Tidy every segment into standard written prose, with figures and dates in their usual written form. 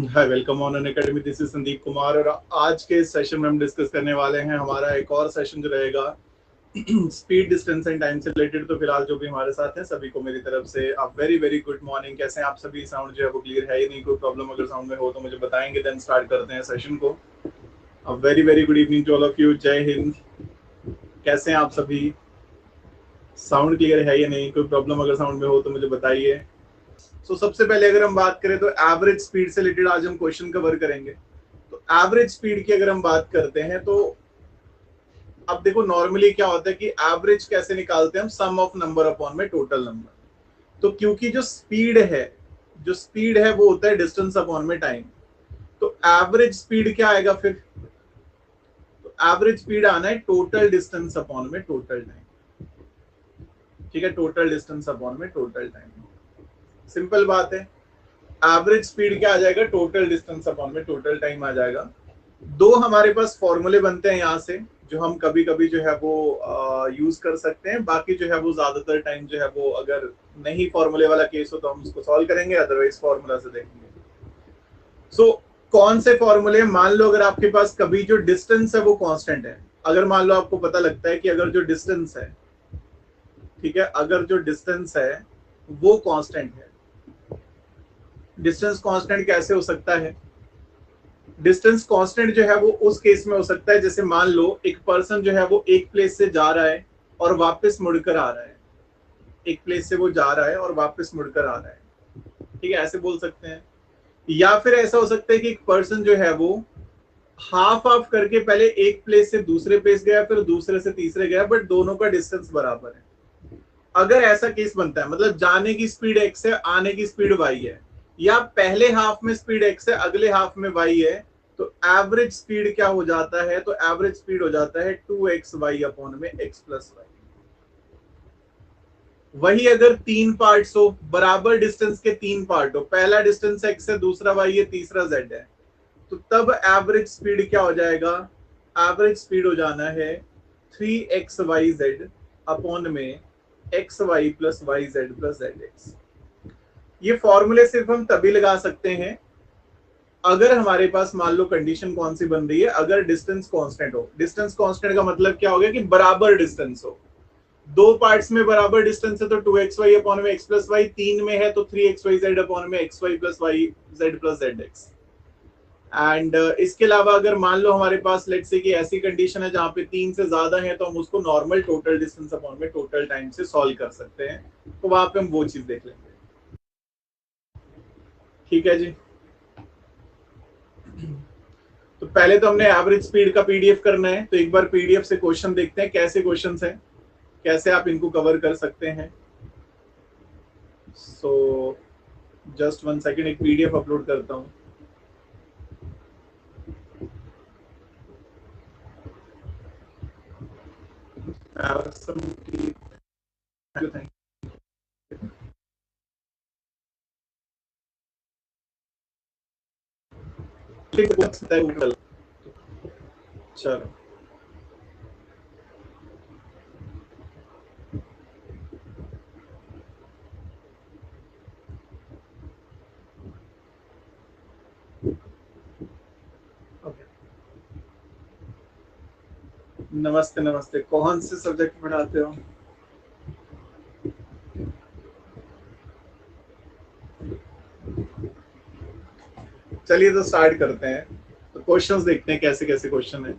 Hi, welcome on Unacademy. This is Sandeep Kumar और आज के सेशन में हम डिस्कस करने वाले हैं हमारा एक और सेशन जो रहेगा स्पीड, डिस्टेंस एंड टाइम से रिलेटेड। तो फिलहाल जो भी हमारे साथ हैं सभी को मेरी तरफ से आप वेरी वेरी गुड मॉर्निंग। कैसे हैं आप सभी? साउंड जो है वो क्लियर है या नहीं? कोई प्रॉब्लम अगर साउंड में हो तो मुझे बताएंगे, देन स्टार्ट करते हैं सेशन को। Very very good evening to all of you. Jai Hind. कैसे हैं आप सभी? साउंड क्लियर है या नहीं? कोई प्रॉब्लम अगर साउंड में हो तो मुझे बताइए। सबसे पहले अगर हम बात करें तो एवरेज स्पीड से रिलेटेड आज हम क्वेश्चन कवर करेंगे। तो एवरेज स्पीड की अगर हम बात करते हैं तो अब देखो, नॉर्मली क्या होता है कि एवरेज कैसे निकालते हैं हम? सम ऑफ नंबर अपॉन में टोटल नंबर। तो क्योंकि जो स्पीड है वो होता है डिस्टेंस अपॉन में टाइम। तो एवरेज स्पीड क्या आएगा फिर? तो एवरेज स्पीड आना है टोटल डिस्टेंस अपॉन में टोटल टाइम। ठीक है, टोटल डिस्टेंस अपॉन में टोटल टाइम। सिंपल बात है। एवरेज स्पीड क्या आ जाएगा? टोटल डिस्टेंस अपॉन में टोटल टाइम आ जाएगा। दो हमारे पास फॉर्मूले बनते हैं यहाँ से, जो हम कभी कभी जो है वो यूज कर सकते हैं। बाकी जो है वो ज्यादातर टाइम जो है वो अगर नहीं फॉर्मूले वाला केस हो तो हम उसको सॉल्व करेंगे, अदरवाइज फॉर्मूला से देखेंगे। कौन से फॉर्मूले? मान लो अगर आपके पास कभी जो डिस्टेंस है वो कांस्टेंट है। अगर मान लो आपको पता लगता है कि अगर जो डिस्टेंस है, ठीक है, अगर जो डिस्टेंस है वो कांस्टेंट है। डिस्टेंस कांस्टेंट कैसे हो सकता है? डिस्टेंस कांस्टेंट जो है वो उस केस में हो सकता है जैसे मान लो एक पर्सन जो है वो एक प्लेस से जा रहा है और वापस मुड़कर आ रहा है। एक प्लेस से वो जा रहा है और वापस मुड़कर आ रहा है, ठीक है, ऐसे बोल सकते हैं। या फिर ऐसा हो सकता है कि एक पर्सन जो है वो हाफ हाफ करके पहले एक प्लेस से दूसरे प्लेस गया, फिर दूसरे से तीसरे गया, बट दोनों का डिस्टेंस बराबर है। अगर ऐसा केस बनता है, मतलब जाने की स्पीड x है, आने की स्पीड y है, या पहले हाफ में स्पीड x है, अगले हाफ में y है, तो एवरेज स्पीड क्या हो जाता है? तो एवरेज स्पीड हो जाता है 2xy अपॉन में x प्लस वाई। वही अगर तीन पार्ट्स हो, बराबर डिस्टेंस के तीन पार्ट हो, पहला डिस्टेंस x है, दूसरा y है, तीसरा z है, तो तब एवरेज स्पीड क्या हो जाएगा? एवरेज स्पीड हो जाना है 3xyz अपॉन में xy plus yz plus zx। ये फॉर्मूले सिर्फ हम तभी लगा सकते हैं अगर हमारे पास मान लो कंडीशन कौन सी बन रही है? अगर डिस्टेंस कांस्टेंट हो। डिस्टेंस कांस्टेंट का मतलब क्या हो गया कि बराबर डिस्टेंस हो। दो पार्ट्स में बराबर डिस्टेंस है तो 2xy अपॉन में x प्लस वाई, तीन में है तो 3xyz अपॉन में xy plus yz plus zx। And इसके अलावा अगर मान लो हमारे पास लेट्स से कि ऐसी कंडीशन है जहां पे तीन से ज्यादा है, तो हम उसको नॉर्मल टोटल डिस्टेंस अपॉन में टोटल टाइम से सॉल्व कर सकते हैं। तो वहां पे हम वो चीज देख लेंगे। ठीक है जी। तो पहले तो हमने एवरेज स्पीड का पीडीएफ करना है, तो एक बार पीडीएफ से क्वेश्चन देखते हैं कैसे क्वेश्चंस हैं, कैसे आप इनको कवर कर सकते हैं। सो जस्ट 1 सेकेंड, एक पीडीएफ अपलोड करता हूँ। चलो, नमस्ते नमस्ते। कौन से सब्जेक्ट पढ़ाते हो? चलिए तो स्टार्ट करते हैं। तो क्वेश्चंस देखते हैं कैसे कैसे क्वेश्चन है।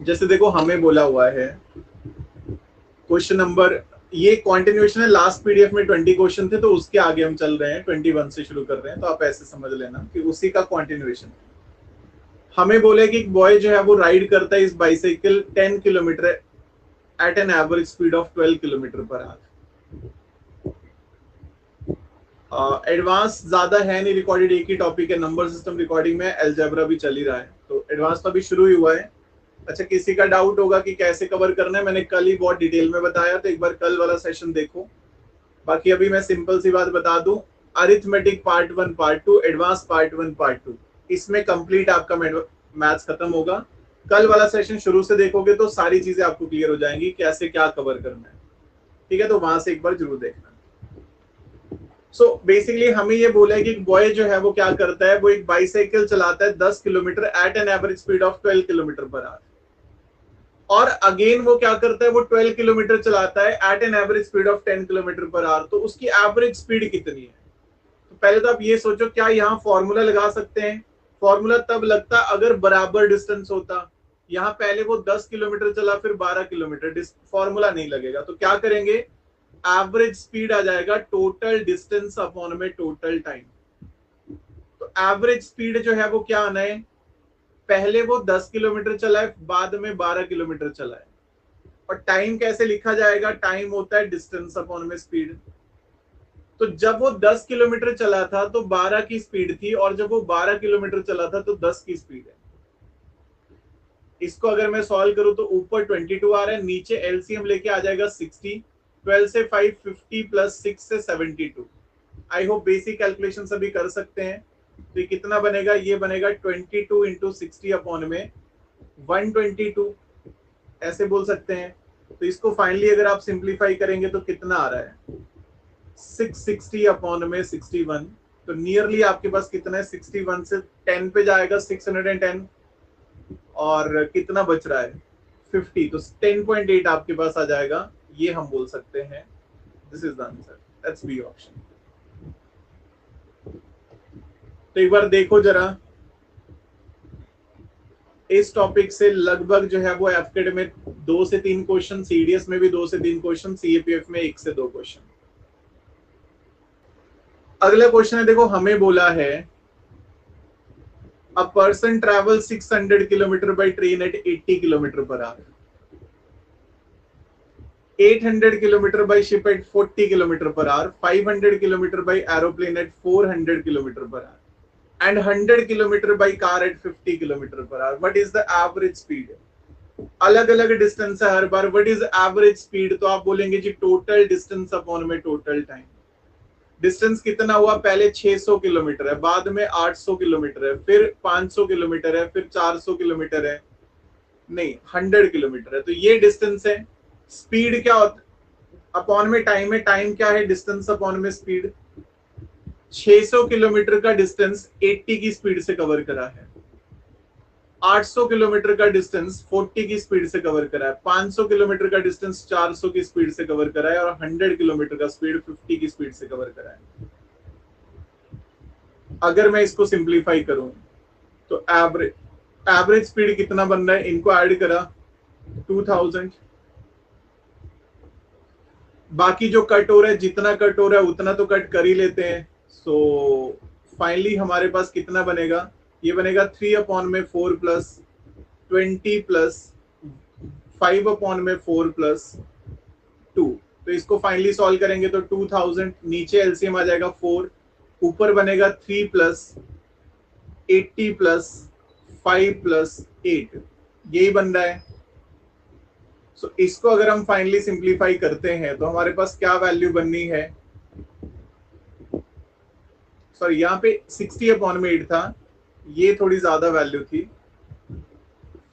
जैसे देखो, हमें बोला हुआ है क्वेश्चन नंबर, ये कंटिन्यूएशन है। लास्ट पीडीएफ में 20 क्वेश्चन थे, तो उसके आगे हम चल रहे हैं, 21 से शुरू कर रहे हैं। तो आप ऐसे समझ लेना कि उसी का कंटिन्यूएशन। हमें बोले कि एक बॉय जो है वो राइड करता है इस bicycle 10 kilometre at an average speed of 12 kilometre per hour. Advance ज्यादा है नहीं, रिकॉर्डेड एक ही टॉपिक है। नंबर सिस्टम रिकॉर्डिंग में, अलजेब्रा भी चल ही रहा है, तो एडवांस तो अभी शुरू ही हुआ है। अच्छा, किसी का डाउट होगा कि कैसे कवर करना है? मैंने कल ही बहुत डिटेल में बताया, तो एक बार कल वाला सेशन देखो। बाकी अभी मैं सिंपल सी बात बता दूं, arithmetic part 1 part 2, advance part 1 part 2, इसमें कंप्लीट आपका मैथ्स खत्म होगा। कल वाला सेशन शुरू से देखोगे तो सारी चीजें आपको क्लियर हो जाएंगी, कैसे क्या कवर करना है। ठीक है, तो वहां से एक बार जरूर देखना। सो बेसिकली हमें ये बोला है कि बॉय जो है वो क्या करता है, वो एक बाइसाइकिल चलाता है 10 kilometre at an average speed of 12 kilometre per hour, और अगेन वो क्या करता है, वो 12 किलोमीटर चलाता है at an average speed of 10 kilometre per hour. तो उसकी एवरेज स्पीड कितनी है? तो पहले तो आप ये सोचो, क्या यहाँ फॉर्मूला लगा सकते हैं? फॉर्मूला तब लगता अगर बराबर डिस्टेंस होता। यहाँ पहले वो 10 किलोमीटर चला, फिर 12 किलोमीटर, फॉर्मूला नहीं लगेगा। तो क्या करेंगे, एवरेज स्पीड आ जाएगा टोटल डिस्टेंस अपॉन में टोटल टाइम। तो एवरेज स्पीड जो है वो क्या आना है, पहले वो 10 किलोमीटर चला है, बाद में 12 किलोमीटर चला है। और टाइम कैसे लिखा जाएगा, टाइम होता है डिस्टेंस अपॉन में स्पीड। तो जब वो 10 किलोमीटर चला था तो 12 की स्पीड थी, और जब वो 12 किलोमीटर चला था तो 10 की स्पीड है। इसको अगर मैं सॉल्व करूं तो ऊपर 22 आ रहा है, नीचे एलसीएम लेके आ जाएगा 60, 12 से 5 50 प्लस 6 से 72। आई होप बेसिक कैलकुलेशन सभी कर सकते हैं। तो ये कितना बनेगा, ये बनेगा 22 इंटू 60 अपॉन में 122, ऐसे बोल सकते हैं। तो इसको फाइनली अगर आप सिंप्लीफाई करेंगे तो कितना आ रहा है, 660 अपॉन में 61। तो नियरली आपके पास कितना है, 61 से 10 पे जाएगा 610, और कितना बच रहा है 50, तो 10.8 आपके पास आ जाएगा। ये हम बोल सकते हैं this is the answer, that's B option. तो एक बार देखो जरा, इस टॉपिक से लगभग जो है वो एफकेड में 2 से 3 क्वेश्चन, सीडीएस में भी 2 से 3 क्वेश्चन, सीएपीएफ में 1 से 2 क्वेश्चन। अगला क्वेश्चन है, देखो हमें बोला है a person travel 600 kilometre by train at 80 kilometre per hour, 800 kilometre by ship at 40 kilometre per hour, 500 kilometre by aeroplane at 400 kilometre per hour, and 100 kilometre by car at 50 kilometre per hour. What is the average speed? अलग अलग distance है हर बार, what is average speed? तो आप बोलेंगे जी total distance upon में टोटल टाइम। डिस्टेंस कितना हुआ, पहले 600 किलोमीटर है, बाद में 800 किलोमीटर है, फिर 500 किलोमीटर है, फिर 400 किलोमीटर है, नहीं 100 किलोमीटर है। तो ये डिस्टेंस है। स्पीड क्या होता अपॉन में टाइम है, टाइम क्या है, डिस्टेंस अपॉन में स्पीड। 600 किलोमीटर का डिस्टेंस 80 की स्पीड से कवर करा है, 800 किलोमीटर का डिस्टेंस 40 की स्पीड से कवर करा है, 500 किलोमीटर का डिस्टेंस 400 की स्पीड से कवर करा है, और 100 किलोमीटर का स्पीड 50 की स्पीड से कवर करा है। अगर मैं इसको सिंप्लीफाई करूं तो एवरेज स्पीड कितना बन रहा है, इनको ऐड करा 2000, बाकी जो कट हो रहा है, जितना कट हो रहा है उतना तो कट कर ही लेते हैं। सो फाइनली हमारे पास कितना बनेगा, ये बनेगा 3 अपॉन में 4 प्लस 20 प्लस 5 अपॉन में 4 प्लस 2। तो इसको फाइनली सॉल्व करेंगे तो 2000, नीचे एलसीएम आ जाएगा 4, ऊपर बनेगा 3 प्लस 80 प्लस 5 प्लस 8, यही बन रहा है। सो इसको अगर हम फाइनली सिंप्लीफाई करते हैं तो हमारे पास क्या वैल्यू बननी है, सॉरी यहाँ पे 60 अपॉन में 8 था, ये थोड़ी ज्यादा वैल्यू थी,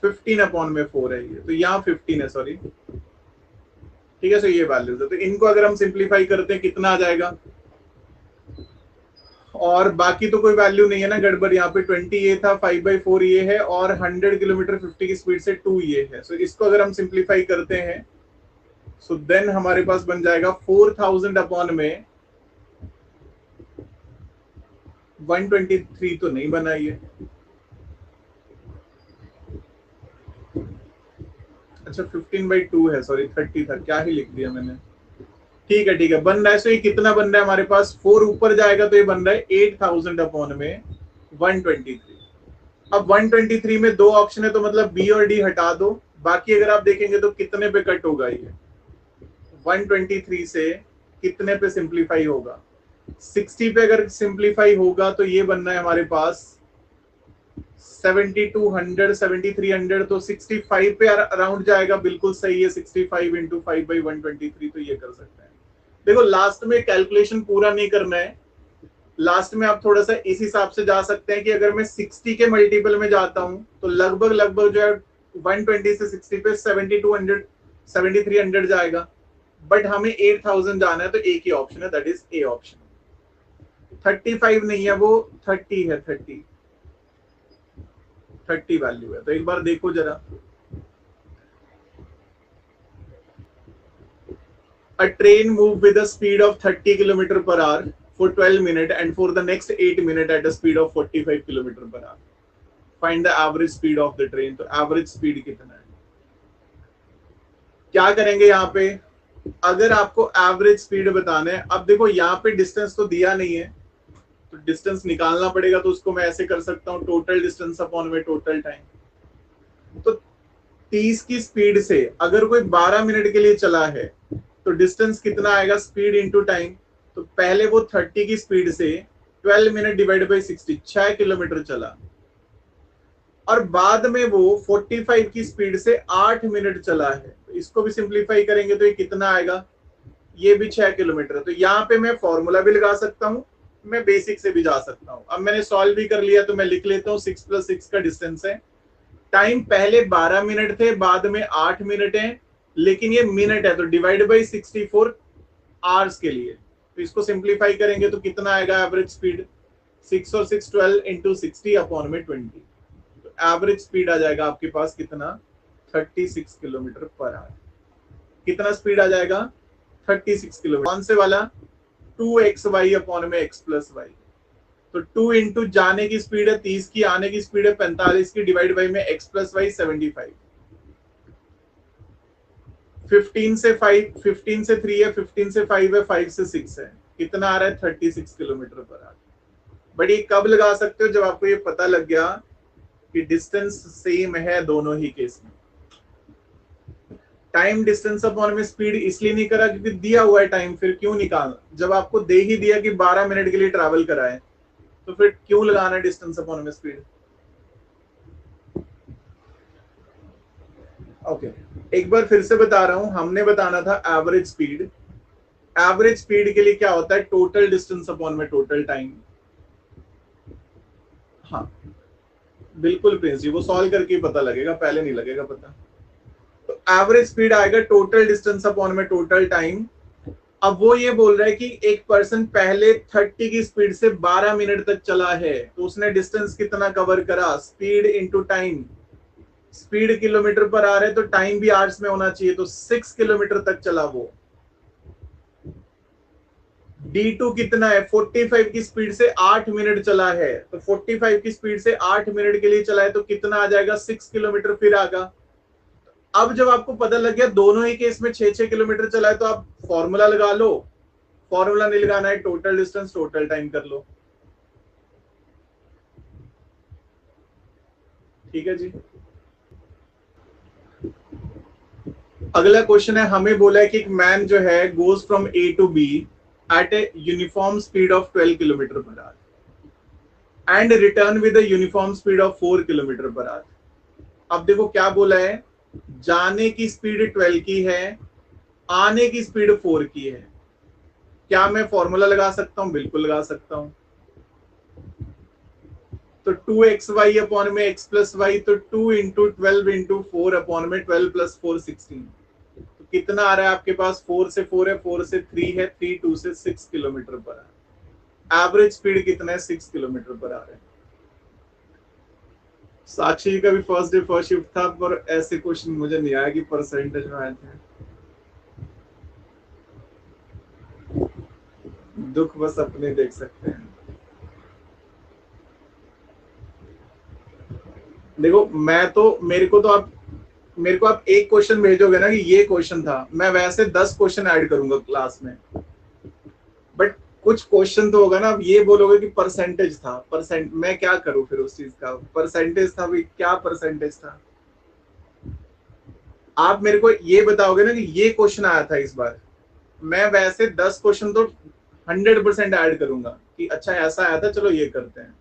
15 अपॉन में 4 है ये, तो यहाँ 15 है, सॉरी ठीक है। सो ये वैल्यूज है, तो इनको अगर हम सिंप्लीफाई करते हैं कितना आ जाएगा, और बाकी तो कोई वैल्यू नहीं है ना गड़बड़, यहाँ पे 20 ये था, 5/4 ये है, और 100 किलोमीटर 50 की स्पीड से 2 ये है। सो इसको अगर हम सिंप्लीफाई करते हैं सो देन हमारे पास बन जाएगा 4000 अपॉन में 123, तो नहीं बना ये, अच्छा 15/2 है, सॉरी 30 था, क्या ही लिख दिया मैंने, ठीक है बन रहा है। सो ये कितना बन रहा है हमारे पास, 4 ऊपर जाएगा तो ये बन रहा है 8000 अपॉन में 123। अब 123 में 2 ऑप्शन है, तो मतलब बी और डी हटा दो, बाकी अगर आप देखेंगे तो कितने पे कट होगा ये, 123 से कितने पे सिंप्लीफाई होगा, 60 पे अगर सिंप्लीफाई होगा तो ये बनना है हमारे पास 7200 7300, तो 65 पे अराउंड जाएगा, बिल्कुल सही है। 65 इंटू 5/123, तो ये कर सकते हैं। देखो लास्ट में कैलकुलेशन पूरा नहीं करना है, लास्ट में आप थोड़ा सा इस हिसाब से जा सकते हैं कि अगर मैं 60 के मल्टीपल में जाता हूं तो लगभग जो है 120 से 60 पे 7200 7300 जाएगा, बट हमें 8000 जाना है, तो एक ही ऑप्शन है, दैट इज ए ऑप्शन। 35 नहीं है, वो 30 है, 30 वैल्यू है। तो एक बार देखो जरा, a train move with a speed of 30 km per hour for 12 minutes and for the next 8 minutes at a speed of 45 km per hour. Find the average speed of the train. तो average speed कितना है? क्या करेंगे यहाँ पे? अगर आपको average speed बताना है, अब देखो यहाँ पे डिस्टेंस तो दिया नहीं है, तो डिस्टेंस निकालना पड़ेगा। तो उसको मैं ऐसे कर सकता हूँ, टोटल डिस्टेंस अपॉन में टोटल टाइम। तो 30 की स्पीड से अगर कोई 12 मिनट के लिए चला है, तो डिस्टेंस कितना आएगा? Speed into time. तो पहले वो 30 की स्पीड से 12 मिनट डिवाइड बाई 60, 6 किलोमीटर चला, और बाद में वो 45 की स्पीड से 8 मिनट चला है। तो इसको भी सिंप्लीफाई करेंगे तो ये कितना आएगा? ये भी 6 किलोमीटर। तो यहाँ पे मैं फॉर्मूला भी लगा सकता हूँ, मैं बेसिक से भी जा सकता हूँ। अब मैंने सॉल्व भी कर लिया, तो मैं लिख लेता हूँ 6 + 6 का डिस्टेंस है। टाइम पहले 12 मिनट थे, बाद में 8 मिनट है, लेकिन ये मिनट है, तो डिवाइड बाई 64 आवर्स के लिए। तो इसको सिंप्लीफाई करेंगे तो कितना आएगा एवरेज स्पीड? 6 और 6 12 इंटू 60 अपॉन में 20। तो एवरेज स्पीड आ जाएगा आपके पास कितना? 36 किलोमीटर पर आवर। कितना स्पीड आ जाएगा? 36 किलोमीटर। कौन से वाला? 2xy अपॉन में x + y। तो 2 इंटू जाने की स्पीड है 30 की, आने की स्पीड है 45 की, डिवाइड बाई में x + y 75। 15 से 5, 15 से 3 है, 15 से 5 है, 5 से 6 है। कितना आ रहा है? 36 किलोमीटर पर आवर। बट ये कब लगा सकते हो? जब आपको ये पता लग गया कि डिस्टेंस सेम है दोनों ही केस में। टाइम डिस्टेंस अपॉन में स्पीड इसलिए नहीं करा क्योंकि दिया हुआ है टाइम, फिर क्यों निकालना? जब आपको दे ही दिया कि 12 मिनट के लिए ट्रैवल करा है, तो फिर क्यों लगाना डिस्टेंस अपॉन में स्पीड? ओके, एक बार फिर से बता रहा हूं, हमने बताना था एवरेज स्पीड। एवरेज स्पीड के लिए क्या होता है? टोटल डिस्टेंस अपॉन में टोटल टाइम। हाँ बिल्कुल प्रिंस जी, वो सॉल्व करके पता लगेगा, पहले नहीं लगेगा पता। तो एवरेज स्पीड आएगा टोटल डिस्टेंस अपॉन में टोटल टाइम। अब वो ये बोल रहा है कि एक पर्सन पहले 30 की स्पीड से 12 मिनट तक चला है, तो उसने डिस्टेंस कितना कवर करा? Speed into time. Speed kilometre पर आ रहे, तो टाइम भी आवर्स में होना चाहिए, तो 6 किलोमीटर तक चला वो। D2 कितना है? 45 की स्पीड से 8 मिनट चला है, तो 45 की स्पीड से 8 मिनट के लिए चला है, तो कितना आ जाएगा? 6 किलोमीटर फिर आगा। अब जब आपको पता लग गया दोनों ही केस में 6-6 किलोमीटर चला है, तो आप फॉर्मूला लगा लो। फॉर्मूला नहीं लगाना है, टोटल डिस्टेंस टोटल टाइम कर लो। ठीक है जी। अगला क्वेश्चन है, हमें बोला है कि एक मैन जो है goes from A to B at a uniform speed of 12 kilometre per hour and return with a uniform speed of 4 kilometre per hour. अब देखो क्या बोला है, जाने की स्पीड 12 की है, आने की स्पीड 4 की है। क्या मैं फॉर्मूला लगा सकता हूं? बिल्कुल लगा सकता हूं। तो 2xy अपॉन में x + y, तो 2 इंटू 12 इंटू 4 अपॉन में 12 + 4 16। तो कितना आ रहा है आपके पास? 4 से 4 है, 4 से 3 है, 3 2 से 6 kilometre per our. Average speed कितना है? 6 किलोमीटर पर आवर है। साक्षी जी का भी फर्स्ट डे फर्स्ट शिफ्ट था, पर ऐसे क्वेश्चन मुझे नहीं आया कि परसेंटेज में आए थे। दुख बस अपने देख सकते हैं। देखो मैं तो, मेरे को आप एक क्वेश्चन भेजोगे ना कि ये क्वेश्चन था, मैं वैसे 10 क्वेश्चन ऐड करूंगा क्लास में, बट कुछ क्वेश्चन तो होगा ना, आप ये बोलोगे कि परसेंटेज था। परसेंट मैं क्या करूं फिर उस चीज का? परसेंटेज था भाई, क्या परसेंटेज था? आप मेरे को ये बताओगे ना कि ये क्वेश्चन आया था इस बार, मैं वैसे 10 क्वेश्चन तो 100% ऐड करूंगा कि अच्छा ऐसा आया था, चलो ये करते हैं।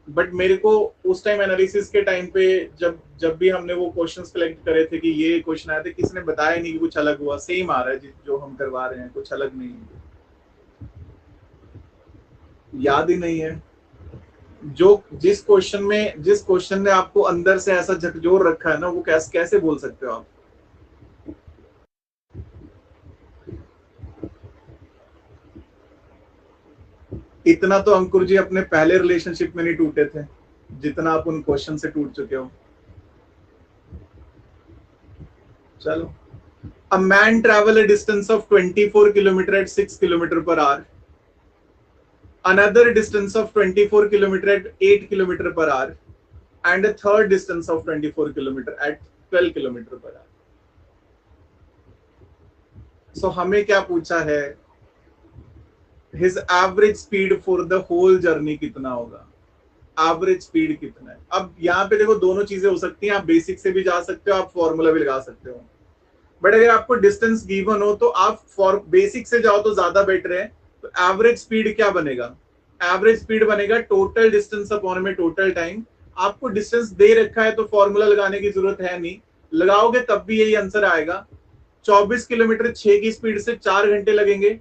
बट मेरे को उस टाइम एनालिसिस के टाइम पे जब भी हमने वो क्वेश्चंस कलेक्ट करे थे कि ये क्वेश्चन आए थे, किसी ने बताया नहीं कि कुछ अलग हुआ, सेम आ रहा है जो हम करवा रहे हैं, कुछ अलग नहीं है। याद ही नहीं है। जिस क्वेश्चन ने आपको अंदर से ऐसा झकझोर रखा है ना, वो कैसे बोल सकते हो आप? इतना तो अंकुर जी अपने पहले रिलेशनशिप में नहीं टूटे थे जितना आप उन क्वेश्चन से टूट चुके हो। चलो, a man travel a distance of 24 kilometer at 6 kilometer per hour, another distance of 24 kilometer at 8 kilometer per hour, and a third distance of 24 kilometer at 12 kilometer per hour. So हमें क्या पूछा है, his average speed for the whole journey कितना होगा, average speed कितना है। अब यहाँ पे देखो दोनों चीजें हो सकती हैं, आप बेसिक से भी जा सकते हो, आप फॉर्मूला भी लगा सकते हो, बट अगर आपको डिस्टेंस गिवन हो तो आप फॉर बेसिक से जाओ तो ज्यादा बेटर है। तो एवरेज स्पीड क्या बनेगा, एवरेज स्पीड बनेगा टोटल डिस्टेंस अपॉन में टोटल टाइम। आपको डिस्टेंस दे रखा है तो फॉर्मूला लगाने की जरूरत है नहीं, लगाओगे तब भी यही आंसर आएगा। 24 किलोमीटर 6 की स्पीड से 4 घंटे लगेंगे,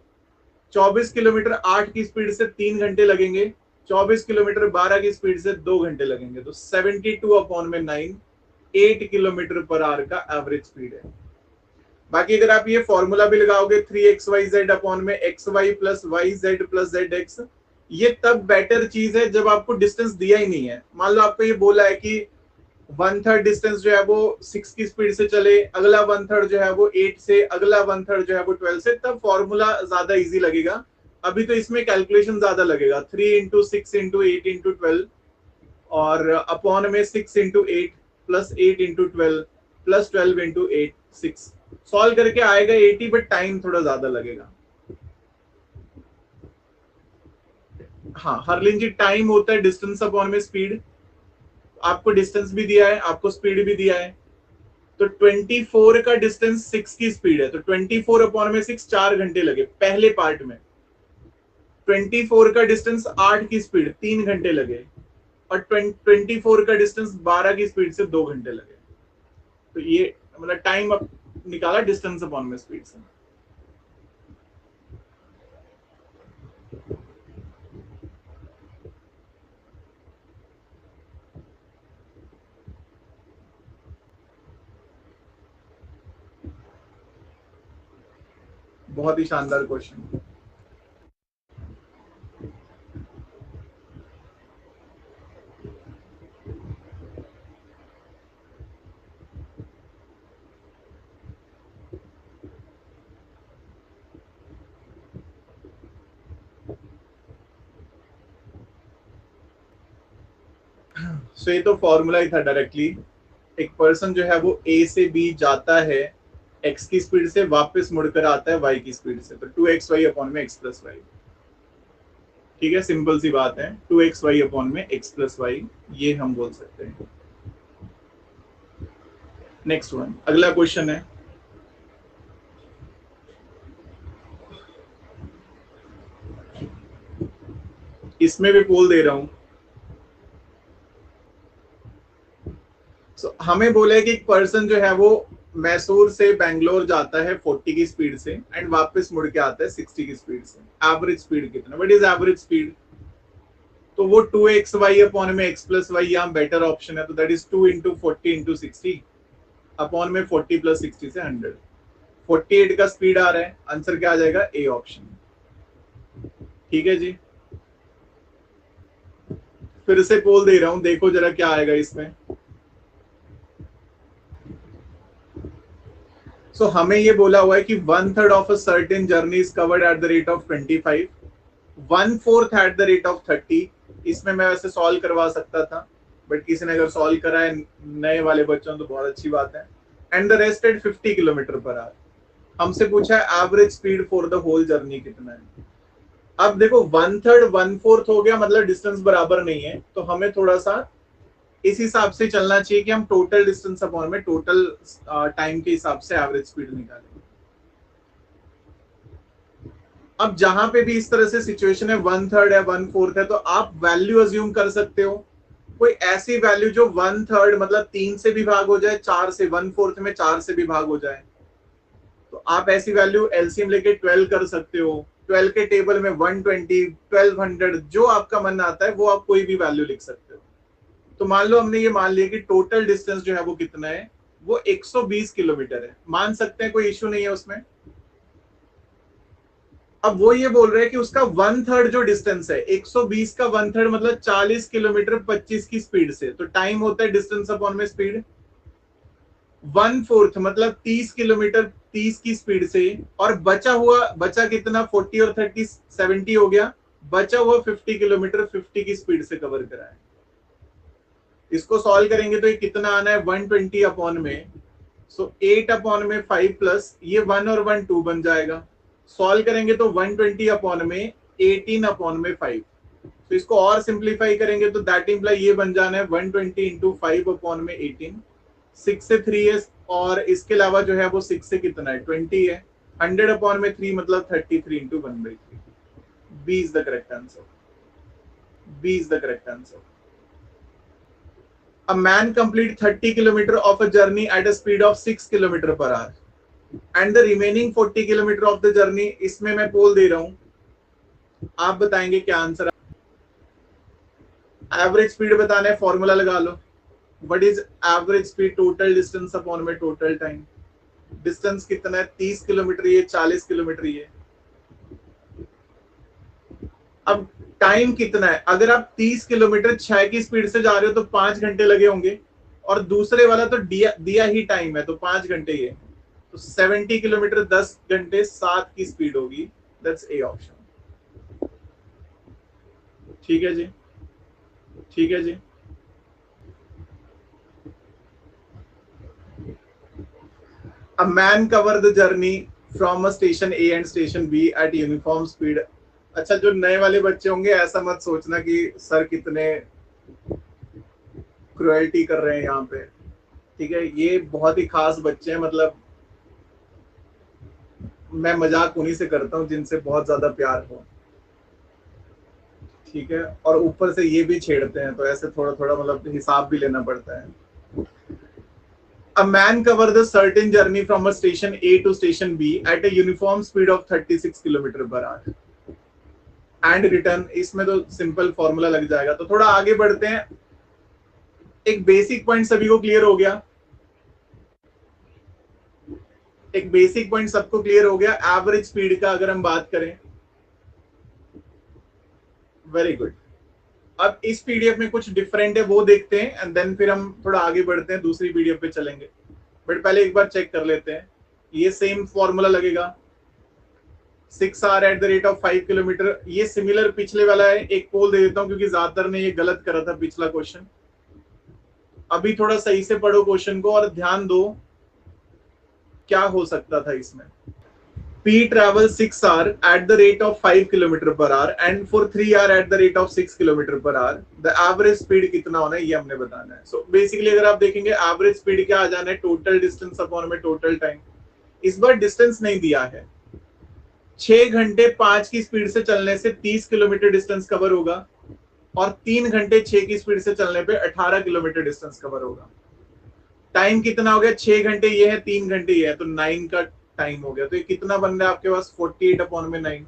24 किलोमीटर 8 की स्पीड से 3 घंटे लगेंगे, 24 किलोमीटर 12 की स्पीड से 2 घंटे लगेंगे। तो 72 अपॉन में 9 8 किलोमीटर पर आवर का एवरेज स्पीड है। बाकी अगर आप ये फॉर्मूला भी लगाओगे 3xyz अपॉन में xy plus yz plus zx, ये तब बेटर चीज है जब आपको डिस्टेंस दिया ही नहीं है। मान लो आपको ये बोला है कि 1/3 डिस्टेंस जो है वो 6 की स्पीड से चले, अगला 1/3 जो है वो 8 से, अगला 1/3 जो है वो 12 से, तब फॉर्मूला ज्यादा इजी लगेगा। अभी तो इसमें कैलकुलेशन ज्यादा लगेगा, 3 इंटू 6 इंटू 8 इंटू 12 और अपॉन में 6 into 8 plus 8 into 12 plus 12 into 8 6 solve करके आएगा 80, बट टाइम थोड़ा ज्यादा लगेगा। हाँ हरलिन जी, टाइम होता है डिस्टेंस अपॉन में स्पीड। आपको डिस्टेंस भी दिया है, आपको स्पीड भी दिया है। तो 24 का डिस्टेंस 6 की स्पीड है, तो 24 अपॉन में 6 4 घंटे लगे पहले पार्ट में। 24 का डिस्टेंस 8 की स्पीड 3 घंटे लगे, और 24 का डिस्टेंस 12 की स्पीड से 2 घंटे लगे। तो ये मतलब टाइम अब निकाला डिस्टेंस अपॉन में स्पीड से। बहुत ही शानदार क्वेश्चन। सो ये तो फॉर्मूला ही था डायरेक्टली। एक पर्सन जो है वो ए से बी जाता है एक्स की स्पीड से, वापस मुड़कर आता है वाई की स्पीड से, तो 2xy अपॉन में x प्लस वाई। ठीक है, सिंपल सी बात है, 2xy अपॉन में x प्लस वाई, ये हम बोल सकते हैं। नेक्स्ट वन, अगला क्वेश्चन है, इसमें भी पोल दे रहा हूं। हमें बोला है कि एक पर्सन जो है वो मैसूर से बेंगलोर जाता है 40 की स्पीड से एंड वापस मुड़ के आता है 60 की स्पीड से। एवरेज स्पीड कितना, व्हाट इज एवरेज स्पीड? तो वो 2xy अपॉन में x प्लस वाई यहाँ बेटर ऑप्शन है, तो that is 2 into 40 into 60 upon में 40 प्लस 60 से 100। 48 का स्पीड आ रहा है, आंसर क्या आ जाएगा? A option. ठीक है जी, फिर से पोल दे रहा हूं, देखो जरा क्या आएगा इसमें। सो हमें ये बोला हुआ है कि 1/3 of a certain journey is covered eight the rate of 25, 1/4 eight the rate of 30। इसमें मैं वैसे सॉल्व करवा सकता था, बट किसी ने अगर सॉल्व करा है नए वाले बच्चों तो बहुत अच्छी बात है। And the rest at 50 kilometre per hour. हमसे पूछा है average speed for the whole journey कितना है। अब देखो 1/3 1/4 हो गया, मतलब डिस्टेंस बराबर नहीं है, तो हमें थोड़ा सा इस हिसाब से चलना चाहिए कि हम टोटल डिस्टेंस अपॉन में टोटल टाइम के हिसाब से एवरेज स्पीड निकालें। अब जहां पे भी इस तरह से सिचुएशन है 1/3 है 1/4 है, तो आप वैल्यू अज्यूम कर सकते हो कोई ऐसी वैल्यू जो 1/3 मतलब 3 से भी भाग हो जाए, 4 से, 1/4 में 4 से भी भाग हो जाए, तो आप ऐसी वैल्यू एलसीएम लेके 12 कर सकते हो। 12 के टेबल में 120 1200 जो आपका मन आता है वो आप कोई भी वैल्यू लिख सकते हो। तो मान लो हमने ये मान लिया कि टोटल डिस्टेंस जो है वो कितना है, वो 120 किलोमीटर है, मान सकते हैं, कोई इश्यू नहीं है उसमें। अब वो ये बोल रहे हैं कि उसका 1/3 जो डिस्टेंस है, 120 का 1/3 मतलब 40 किलोमीटर 25 की स्पीड से, तो टाइम होता है डिस्टेंस अपॉन में स्पीड। 1/4 मतलब 30 किलोमीटर 30 की स्पीड से, और बचा कितना, 40 और 30 70 हो गया, बचा हुआ 50 किलोमीटर 50 की स्पीड से कवर करा है। इसको सॉल्व करेंगे तो ये कितना आना है, 120 अपॉन में, सो 8 अपॉन में 5 प्लस ये 1 और 1 2 बन जाएगा। सॉल्व करेंगे तो 120 अपॉन में 18 अपॉन में 5, तो इसको और सिंप्लीफाई करेंगे तो दैट इंप्लाई ये बन जाना है 120 इंटू 5 अपॉन में 18, 6 से 3 है, और इसके अलावा जो है वो 6 से कितना है 20 है, 100 अपॉन में 3 मतलब 33 into 1/3। B is the correct answer, B is the correct answer. A man complete 30 kilometer of a journey at a speed of 6 kilometer per hour, and the remaining 40 kilometer of the journey, इसमें मैं पोल दे रहा हूं, आप बताएंगे क्या answer. Average speed बताना है, formula लगा लो, what is average speed, total distance upon में टोटल टाइम। डिस्टेंस कितना है, 30 किलोमीटर, ये 40 किलोमीटर ये। अब टाइम कितना है, अगर आप 30 किलोमीटर 6 की स्पीड से जा रहे हो तो 5 घंटे लगे होंगे, और दूसरे वाला तो दिया ही टाइम है तो 5 घंटे ये, तो 70 किलोमीटर 10 घंटे 7 की स्पीड होगी। That's A option. ठीक है जी, ठीक है जी। A man cover the journey from a station A and station B at uniform speed। अच्छा, जो नए वाले बच्चे होंगे ऐसा मत सोचना कि सर कितने क्रुएल्टी कर रहे हैं यहाँ पे, ठीक है, ये बहुत ही खास बच्चे हैं, मतलब मैं मजाक उन्हीं से करता हूँ जिनसे बहुत ज्यादा प्यार हो, ठीक है, और ऊपर से ये भी छेड़ते हैं, तो ऐसे थोड़ा थोड़ा मतलब हिसाब भी लेना पड़ता है। A man covered the certain journey from a station A to station B at a uniform speed of 36 kilometre per hour and return. इसमें तो सिंपल फॉर्मूला लग जाएगा, तो थोड़ा आगे बढ़ते हैं। एक बेसिक पॉइंट सभी को क्लियर हो गया, एक बेसिक पॉइंट सबको क्लियर हो गया एवरेज स्पीड का अगर हम बात करें। Very good. अब इस पीडीएफ में कुछ डिफरेंट है वो देखते हैं, एंड देन फिर हम थोड़ा आगे बढ़ते हैं, दूसरी पीडीएफ पे चलेंगे, बट पहले एक बार चेक कर लेते हैं। ये सेम फॉर्मूला लगेगा, 6 hour at the rate of 5 kilometre, ये सिमिलर पिछले वाला है। एक पोल दे देता हूं क्योंकि ज्यादातर ने ये गलत करा था पिछला क्वेश्चन। अभी थोड़ा सही से पढ़ो क्वेश्चन को और ध्यान दो क्या हो सकता था इसमें। P travels 6 hours at the rate of 5 kilometre per hour and for 3 hours at the rate of 6 kilometre per our, the average speed कितना होना है ये हमने बताना है। सो बेसिकली अगर आप देखेंगे एवरेज स्पीड क्या आ जाना है, टोटल डिस्टेंस अपॉन में टोटल टाइम। इस बार डिस्टेंस नहीं दिया है, 6 घंटे 5 की स्पीड से चलने से 30 किलोमीटर डिस्टेंस कवर होगा, और 3 घंटे 6 की स्पीड से चलने पे 18 किलोमीटर डिस्टेंस कवर होगा। टाइम कितना हो गया, 6 घंटे ये है, 3 घंटे ये है, तो 9 का टाइम हो गया। तो ये कितना बन रहा है आपके पास, 48 अपॉन में 9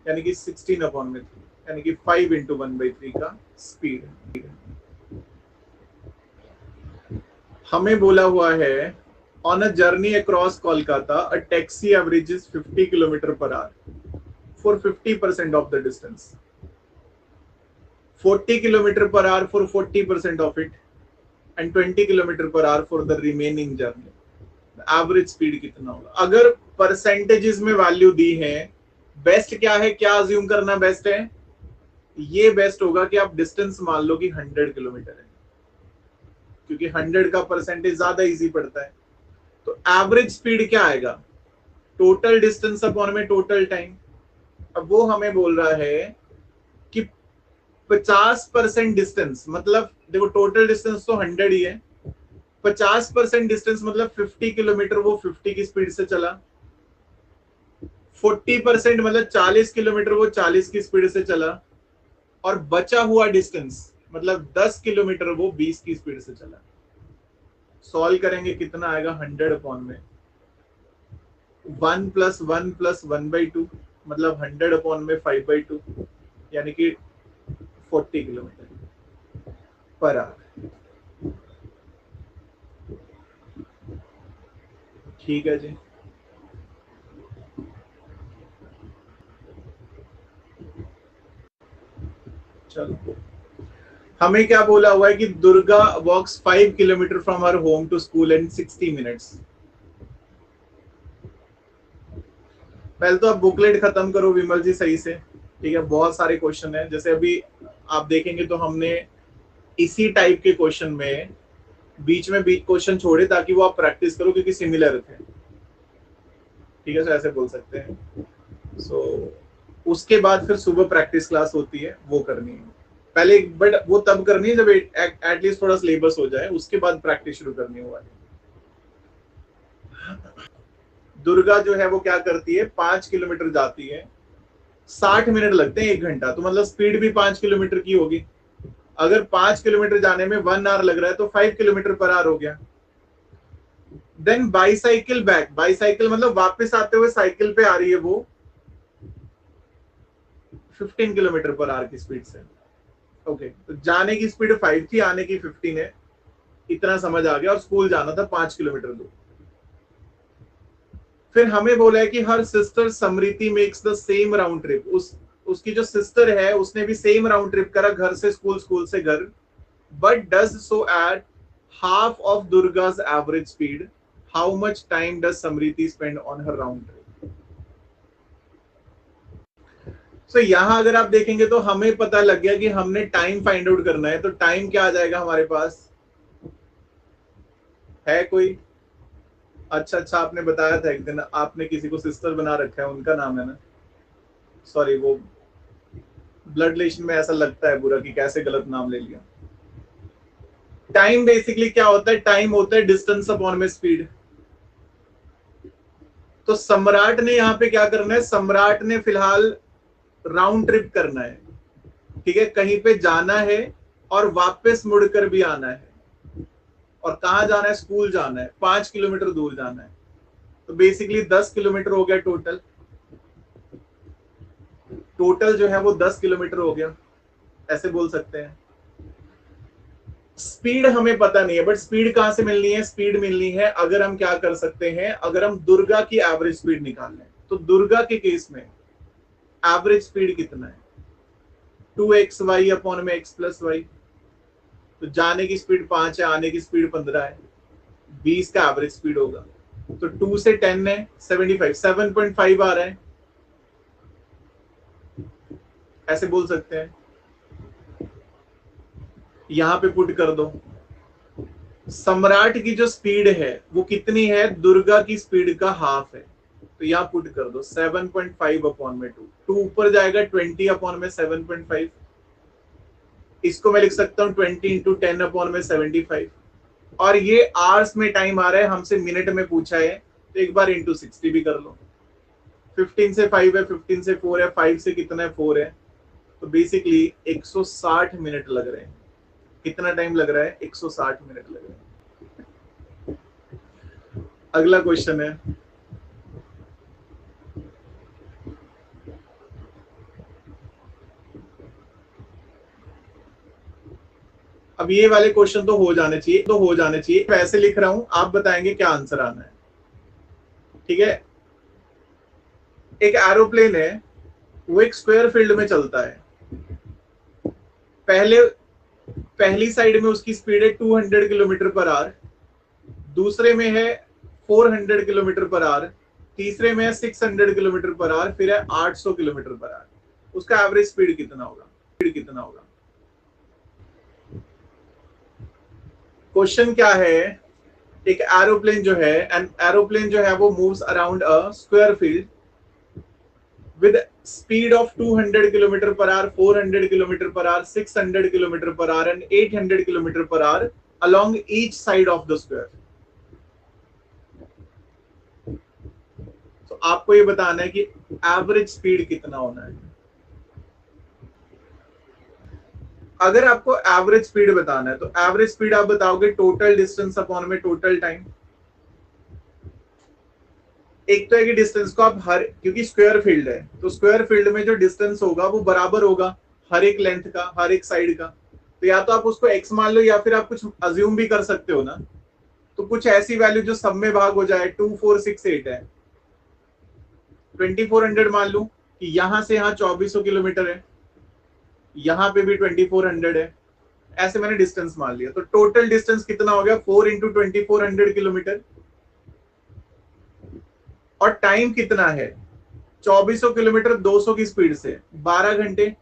यानी कि 16 अपॉन में 3, यानी कि 5 इंटू 1/3 का स्पीड। हमें बोला हुआ है on a journey across Kolkata a taxi averages 50 kilometre per hour for 50% of the distance, 40 kilometre per hour for 40% of it, and 20 kilometre per hour for the remaining journey. Average speed कितना होगा, अगर percentages में value दी है, best क्या है, क्या assume करना best है, ये बेस्ट होगा कि आप डिस्टेंस मान लो कि 100 किलोमीटर है, क्योंकि 100 का परसेंटेज ज्यादा इजी पड़ता है। तो एवरेज स्पीड क्या आएगा, टोटल डिस्टेंस अपॉन में टोटल टाइम। अब वो हमें बोल रहा है कि 50% डिस्टेंस, मतलब देखो टोटल डिस्टेंस तो 100 ही है, 50% डिस्टेंस मतलब 50 किलोमीटर वो 50 की स्पीड से चला, 40% मतलब 40 किलोमीटर वो 40 की स्पीड से चला, और बचा हुआ डिस्टेंस मतलब 10 किलोमीटर वो 20 की स्पीड से चला। सॉल्व करेंगे कितना आएगा, 100 अपॉन में 1 प्लस 1 प्लस 1/2 मतलब 100 अपॉन में 5/2 यानी कि 40 किलोमीटर पर आवर। ठीक है जी, चलो, हमें क्या बोला हुआ है कि Durga walks 5 kilometre from her home to school in 60 minutes. पहले तो आप बुकलेट खत्म करो विमल जी सही से, ठीक है। बहुत सारे क्वेश्चन है, जैसे अभी आप देखेंगे तो हमने इसी टाइप के क्वेश्चन में बीच में क्वेश्चन छोड़े ताकि वो आप प्रैक्टिस करो, क्योंकि सिमिलर थे, ठीक है। सो ऐसे बोल सकते हैं। सो उसके बाद फिर सुबह प्रैक्टिस क्लास होती है, वो करनी है पहले, बट वो तब करनी है जब एटलीस्ट थोड़ा सिलेबस हो जाए, उसके बाद प्रैक्टिस शुरू करनी होगी। दुर्गा जो है वो क्या करती है, 5 किलोमीटर जाती है, 60 मिनट लगते हैं, 1 घंटा, तो मतलब स्पीड भी 5 किलोमीटर की होगी। अगर 5 किलोमीटर जाने में 1 आवर लग रहा है तो 5 किलोमीटर पर आवर हो गया। देन बाईसाइकिल बैक, बाईसाइकिल मतलब वापस आते हुए साइकिल पे आ रही है वो 15 किलोमीटर पर आवर की स्पीड से। ओके, तो जाने की स्पीड 5 थी, आने की 15 है, इतना समझ आ गया। और स्कूल जाना था 5 किलोमीटर दूर। फिर हमें बोला है कि her sister Smriti makes the same round trip, उसकी जो सिस्टर है उसने भी सेम राउंड ट्रिप करा, घर से स्कूल, स्कूल से घर, but does so at half of Durga's average speed, how much time does Smriti spend on her round trip. So यहां अगर आप देखेंगे तो हमें पता लग गया कि हमने टाइम फाइंड आउट करना है, तो टाइम क्या आ जाएगा हमारे पास, है कोई? अच्छा, आपने बताया था एक दिन, आपने किसी को सिस्टर बना रखा है, उनका नाम है ना, सॉरी, वो ब्लड रिलेशन में ऐसा लगता है बुरा कि कैसे गलत नाम ले लिया। टाइम बेसिकली क्या होता है, टाइम होता है डिस्टेंस अपॉन में स्पीड। तो सम्राट ने यहाँ पे क्या करना है, सम्राट ने फिलहाल राउंड ट्रिप करना है, ठीक है, कहीं पे जाना है और वापस मुड़कर भी आना है। और कहां जाना है, स्कूल जाना है, 5 किलोमीटर दूर जाना है, तो बेसिकली 10 किलोमीटर हो गया टोटल। टोटल जो है वो 10 किलोमीटर हो गया, ऐसे बोल सकते हैं। स्पीड हमें पता नहीं है, बट स्पीड कहां से मिलनी है, स्पीड मिलनी है अगर हम क्या कर सकते हैं, अगर हम दुर्गा की एवरेज स्पीड निकाल लें। तो दुर्गा के केस में एवरेज स्पीड कितना है, 2xy अपॉन में x प्लस वाई। तो जाने की स्पीड 5 है, आने की स्पीड 15 है, 20 का एवरेज स्पीड होगा। तो 2 से 10 है 75, 7.5 आ रहा है, ऐसे बोल सकते हैं। यहां पे पुट कर दो, सम्राट की जो स्पीड है वो कितनी है, दुर्गा की स्पीड का हाफ है, तो यहां पुट कर दो 7.5 अपॉन में 2 ऊपर जाएगा 20 अपॉन में 7.5, इसको मैं लिख सकता हूं 20 इंटू 10 अपॉन में 75। और ये आवर्स में टाइम आ रहा है, हमसे मिनट में पूछा है, तो एक बार इंटू 60 भी कर लो। 15 से 5 है, 15 से 4 है, 5 से कितना है, 4 है, तो बेसिकली 160 मिनट लग रहे हैं। कितना टाइम लग रहा है, 160 मिनट लग रहे हैं। अगला क्वेश्चन है, अब ये वाले क्वेश्चन तो हो जाने चाहिए, वैसे लिख रहा हूं, आप बताएंगे क्या आंसर आना है, ठीक है। एक एरोप्लेन है, वो एक स्क्वायर फील्ड में चलता है, पहली साइड में उसकी स्पीड है 200 किलोमीटर पर आवर, दूसरे में है 400 किलोमीटर पर आवर, तीसरे में है 600 किलोमीटर पर आवर, फिर है 800 किलोमीटर पर आवर। उसका एवरेज स्पीड कितना होगा, क्वेश्चन क्या है, एक एरोप्लेन जो है, एरोप्लेन जो है वो moves around a square field with speed of 200 kilometer per hour, 400 kilometer per hour, 600 kilometer per hour and 800 kilometer per hour along each side of the square. तो आपको ये बताना है कि एवरेज स्पीड कितना होना है। अगर आपको एवरेज स्पीड बताना है तो एवरेज स्पीड आप बताओगे टोटल डिस्टेंस अपॉन में टोटल टाइम। एक तो है कि डिस्टेंस को आप क्योंकि स्क्वायर फील्ड है तो स्क्वायर फील्ड में जो डिस्टेंस होगा वो बराबर होगा हर एक लेंथ का, हर एक साइड का। तो या तो आप उसको x मान लो या फिर आप कुछ अज्यूम भी कर सकते हो ना, तो कुछ ऐसी वैल्यू जो सब में भाग हो जाए, 2468 है, 2400 मान लू कि यहां से यहां 2400 किलोमीटर है, यहाँ पे भी 2400 है, ऐसे मैंने डिस्टेंस मान लिया। तो टोटल डिस्टेंस कितना हो गया, 4 इंटू 2400 किलोमीटर। और टाइम कितना है, 2400 किलोमीटर 200 की स्पीड से 12 घंटे,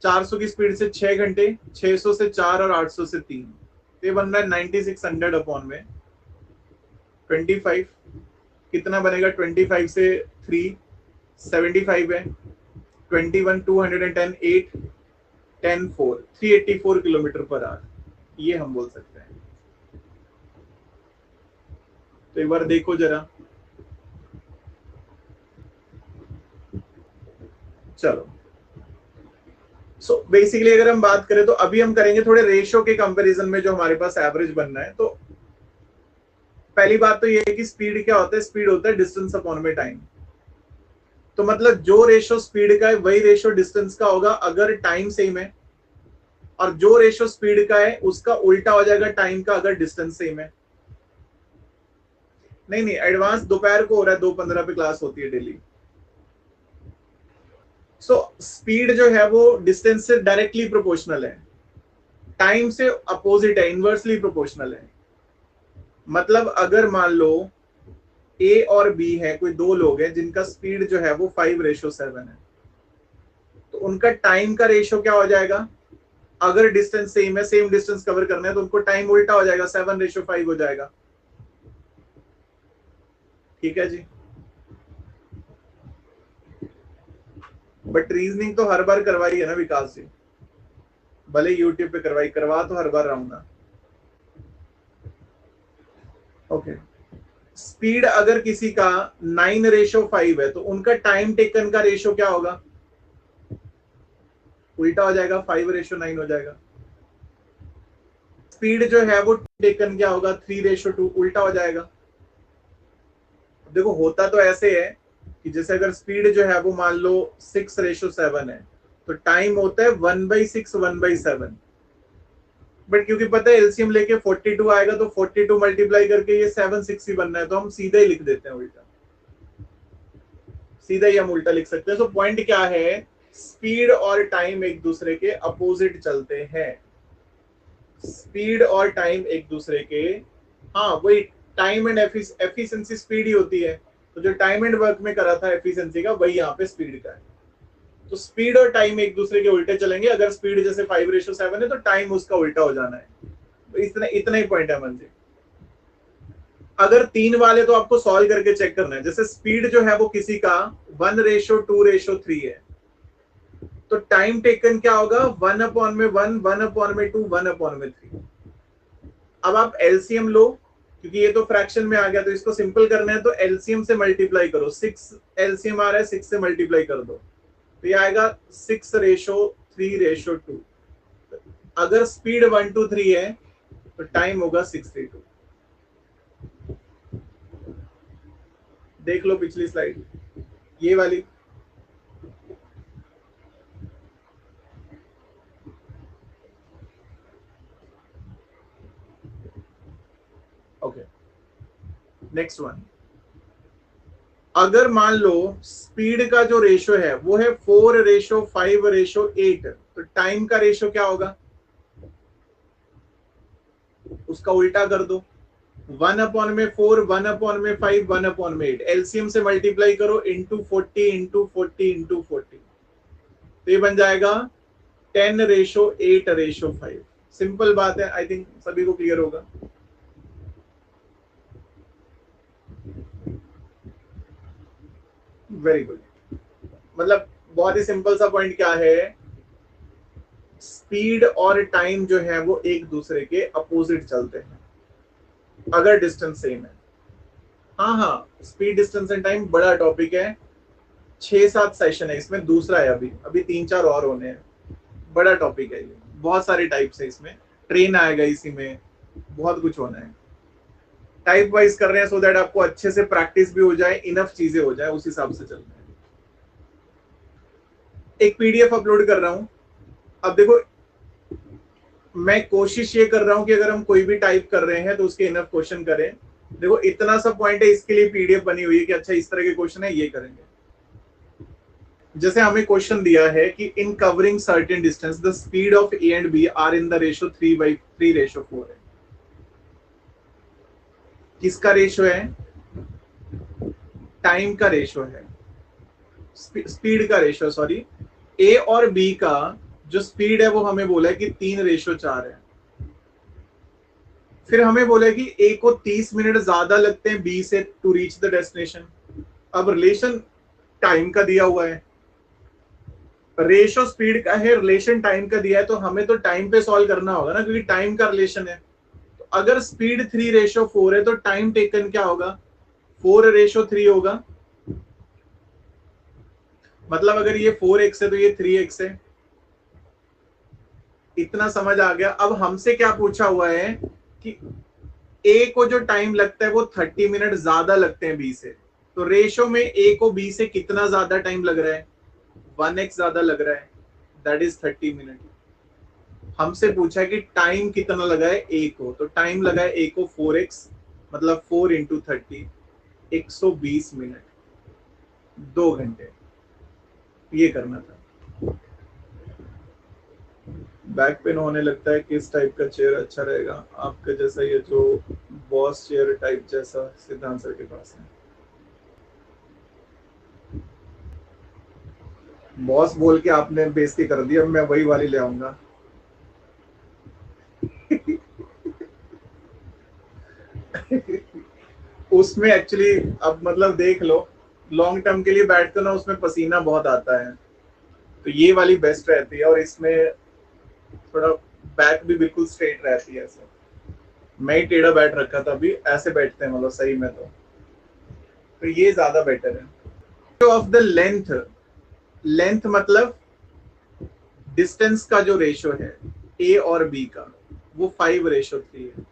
400 की स्पीड से 6 घंटे, 600 से 4 और 800 से 3। तो ये बन रहा है 9600 अपॉन में 25। कितना बनेगा, 25 से 3 75 है, 21 210 8 10 4 384 किलोमीटर पर आवर, ये हम बोल सकते हैं। तो एक बार देखो जरा, चलो। सो बेसिकली अगर हम बात करें तो अभी हम करेंगे थोड़े रेशो के कंपैरिजन में जो हमारे पास एवरेज बनना है। तो पहली बात तो ये है कि स्पीड क्या होता है, स्पीड होता है डिस्टेंस अपॉन में टाइम। तो मतलब जो रेशो स्पीड का है वही रेशो डिस्टेंस का होगा अगर टाइम सेम है, और जो रेशो स्पीड का है उसका उल्टा हो जाएगा टाइम का अगर डिस्टेंस सेम है। नहीं, एडवांस दोपहर को हो रहा है, 2:15 पे क्लास होती है डेली। सो स्पीड जो है वो डिस्टेंस से डायरेक्टली प्रोपोर्शनल है, टाइम से अपोजिट है, इनवर्सली प्रोपोर्शनल है। मतलब अगर मान लो ए और बी है, कोई दो लोग हैं जिनका स्पीड जो है वो 5:7 है, तो उनका टाइम का रेशो क्या हो जाएगा, अगर डिस्टेंस सेम है, सेम डिस्टेंस कवर करना है, तो उनको टाइम उल्टा हो जाएगा, 7:5 हो जाएगा। ठीक है जी। बट रीजनिंग तो हर बार करवाई है ना विकास जी, भले यूट्यूब पे करवा तो हर बार रहा हूं ना। ओके, स्पीड अगर किसी का 9:5 है तो उनका टाइम टेकन का रेशो क्या होगा, उल्टा हो जाएगा, 5:9 हो जाएगा। स्पीड जो है वो टेकन क्या होगा, 3:2, उल्टा हो जाएगा। देखो होता तो ऐसे है कि जैसे अगर स्पीड जो है वो मान लो 6:7 है, तो टाइम होता है 1/6 1/7। बट क्योंकि पता है एलसीएम लेके 42 आएगा, तो 42 मल्टीप्लाई करके ये 760 बनना है, तो हम सीधा ही लिख देते हैं उल्टा, सीधा ही हम उल्टा लिख सकते हैं। सो पॉइंट क्या है, स्पीड और टाइम एक दूसरे के अपोजिट चलते हैं। स्पीड और टाइम एक दूसरे के, हाँ वही टाइम एंड एफिशिएंसी स्पीड ही होती है, तो जो टाइम एंड वर्क में करा था एफिशिएंसी का, वही यहाँ पे स्पीड का है। तो स्पीड और टाइम एक दूसरे के उल्टे चलेंगे। अगर स्पीड जैसे 5:7 है तो टाइम उसका उल्टा हो जाना है। तो इतना ही पॉइंट है मन जी। अगर 3 वाले तो आपको सॉल्व करके चेक करना है। जैसे स्पीड जो है वो किसी का 1:2:3 है, तो टाइम टेकन क्या होगा, 1/1 1/2 1/3। अब आप एलसीएम लो, क्योंकि ये तो फ्रैक्शन में आ गया, तो इसको सिंपल करना है तो एलसीएम से मल्टीप्लाई करो। 6 एलसीएम आ रहा है, 6 से मल्टीप्लाई कर दो, तो ये आएगा 6:3:2। अगर स्पीड 123 है तो टाइम होगा 632। देख लो पिछली स्लाइड, ये वाली। Okay, next one. अगर मान लो स्पीड का जो रेशो है वो है 4:5:8, तो टाइम का रेशो क्या होगा, उसका उल्टा कर दो। 1/4 1/5 1/8, एलसीएम से मल्टीप्लाई करो, इंटू 40 इंटू 40 इंटू 40, तो ये बन जाएगा 10:8:5। सिंपल बात है, आई थिंक सभी को क्लियर होगा। Very good. मतलब बहुत ही सिंपल सा पॉइंट क्या है, स्पीड और टाइम जो है वो एक दूसरे के अपोजिट चलते हैं अगर डिस्टेंस सेम है। हाँ, स्पीड डिस्टेंस एंड टाइम बड़ा टॉपिक है, 6-7 सेशन है इसमें, दूसरा है अभी 3-4 और होने हैं। बड़ा टॉपिक है ये, बहुत सारे टाइप्स है इसमें, ट्रेन आएगा इसी में, बहुत कुछ होना है। टाइप वाइज कर रहे हैं सो दैट आपको अच्छे से प्रैक्टिस भी हो जाए, इनफ चीजें हो जाए, उस हिसाब से चलते हैं। एक पीडीएफ अपलोड कर रहा हूं। अब देखो, मैं कोशिश ये कर रहा हूं कि अगर हम कोई भी टाइप कर रहे हैं तो उसके इनफ क्वेश्चन करें। देखो इतना सा पॉइंट है, इसके लिए पीडीएफ बनी हुई है कि अच्छा इस तरह के क्वेश्चन है, ये करेंगे। जैसे हमें क्वेश्चन दिया है कि in covering certain distance the speed of A and B are in the ratio 3/3 है। किसका रेशो है? टाइम का रेशो है, स्पीड का रेशो, सॉरी। ए और बी का जो स्पीड है वो हमें बोला है कि 3/4 है। फिर हमें बोला है कि ए को 30 मिनट ज्यादा लगते हैं बी से टू रीच द डेस्टिनेशन। अब रिलेशन टाइम का दिया हुआ है, रेशो स्पीड का है, रिलेशन टाइम का दिया है, तो हमें तो टाइम पे सॉल्व करना होगा ना, क्योंकि टाइम का रिलेशन है। तो अगर स्पीड 3/4 है तो टाइम टेकन क्या होगा? 4/3 होगा। मतलब अगर ये 4x है तो ये 3x है। इतना समझ आ गया। अब हमसे क्या पूछा हुआ है कि ए को जो टाइम लगता है वो 30 मिनट ज्यादा लगते हैं बी से, तो रेशो में ए को बी से कितना ज्यादा टाइम लग रहा है? 1x ज्यादा लग रहा है, दैट इज 30 मिनट। हमसे पूछा है कि टाइम कितना लगा है ए को, तो टाइम लगा है ए को 4x, मतलब 4 इंटू 30, 120 मिनट, 2 घंटे। ये करना था। बैक पेन होने लगता है, किस टाइप का चेयर अच्छा रहेगा? आपके जैसा ये जो बॉस चेयर टाइप जैसा सिद्धांत सर के पास है। बॉस बोल के आपने बेइज्जती कर दी, अब मैं वही वाली ले आऊंगा। उसमें एक्चुअली अब मतलब देख लो, लॉन्ग टर्म के लिए बैठते हो ना, उसमें पसीना बहुत आता है, तो ये वाली बेस्ट रहती है। और इसमें थोड़ा बैक भी बिल्कुल स्ट्रेट रहती है। ऐसे मैं ही टेढ़ा बैठ रखा था, अभी ऐसे बैठते हैं मतलब सही में, तो ये ज्यादा बेटर है। ऑफ द लेंथ, लेंथ मतलब डिस्टेंस का जो रेशो है ए और बी का, वो 5/3 है।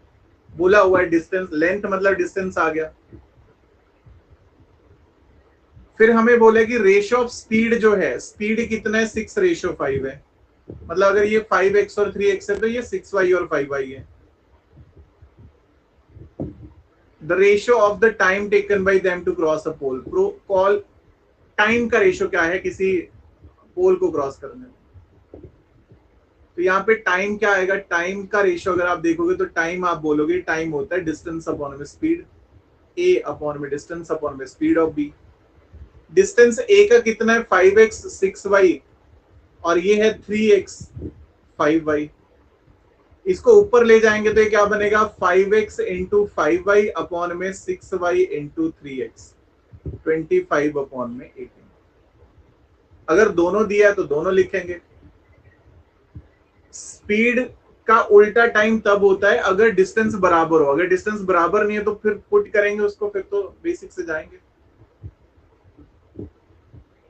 बोला हुआ है डिस्टेंस, लेंथ मतलब डिस्टेंस आ गया। फिर हमें बोले कि रेशो ऑफ स्पीड जो है, स्पीड कितना है? 6/5 है। मतलब अगर ये 5x और 3x है तो ये 6y और 5y है। The ratio of the time taken by them to cross a pole, कॉल टाइम का रेशो क्या है किसी पोल को क्रॉस करने में? तो यहाँ पे टाइम क्या आएगा? टाइम का रेशो अगर आप देखोगे तो टाइम आप बोलोगे टाइम होता है डिस्टेंस अपॉन में स्पीड, ए अपॉन में डिस्टेंस अपॉन में स्पीड ऑफ बी। डिस्टेंस ए का कितना है? 5x 6y, और ये है 3x 5y। इसको ऊपर ले जाएंगे तो ये क्या बनेगा? 5x इंटू 5y अपॉन में 6y इंटू 3x, 25 अपॉन में 18। अगर दोनों दिया है तो दोनों लिखेंगे। स्पीड का उल्टा टाइम तब होता है अगर डिस्टेंस बराबर हो। अगर डिस्टेंस बराबर नहीं है तो फिर पुट करेंगे उसको, फिर तो बेसिक से जाएंगे।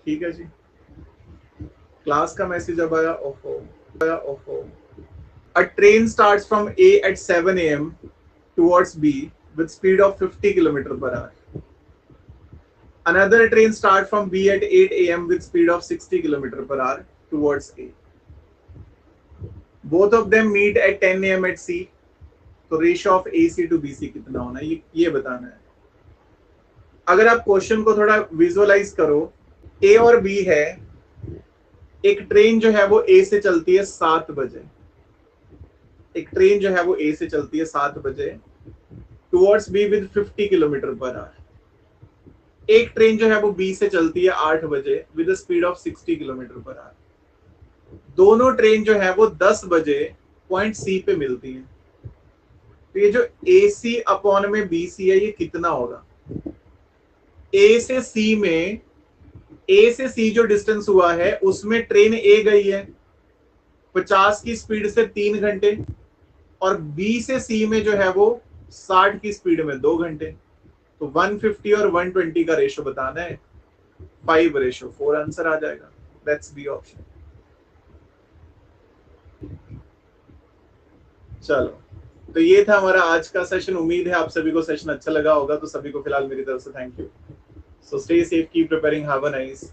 ठीक है जी। क्लास का मैसेज अब आया, ओहो। A train starts from A at 7 a.m. towards B with speed of 50 km/h. Another train starts from B at 8 a.m. with speed of 60 km/h towards A. Both of them meet at 10 a.m. at C. तो ratio of AC to BC कितना होना है ये बताना है। अगर आप question को थोड़ा विजुअलाइज करो, A और B है, एक ट्रेन जो है वो A से चलती है 7 बजे, एक ट्रेन जो है वो ए से चलती है 7 बजे टुवर्ड्स बी विद 50 km/h। एक ट्रेन जो है वो बी से चलती है 8 बजे विद स्पीड ऑफ 60 km/h। दोनों ट्रेन जो है वो 10 बजे पॉइंट सी पे मिलती है। तो ये जो ए सी अपॉन में बी सी है ये कितना होगा? ए से सी में, ए से सी जो डिस्टेंस हुआ है उसमें ट्रेन ए गई है 50 की स्पीड से 3 घंटे, और बी से सी में जो है वो 60 की स्पीड में 2 घंटे। तो 150 और 120 का रेशो बताना है, 5/4 आंसर आ जाएगा। That's B option. चलो, तो ये था हमारा आज का सेशन। उम्मीद है आप सभी को सेशन अच्छा लगा होगा। तो सभी को फिलहाल मेरी तरफ से thank you. So stay safe, keep preparing, have a nice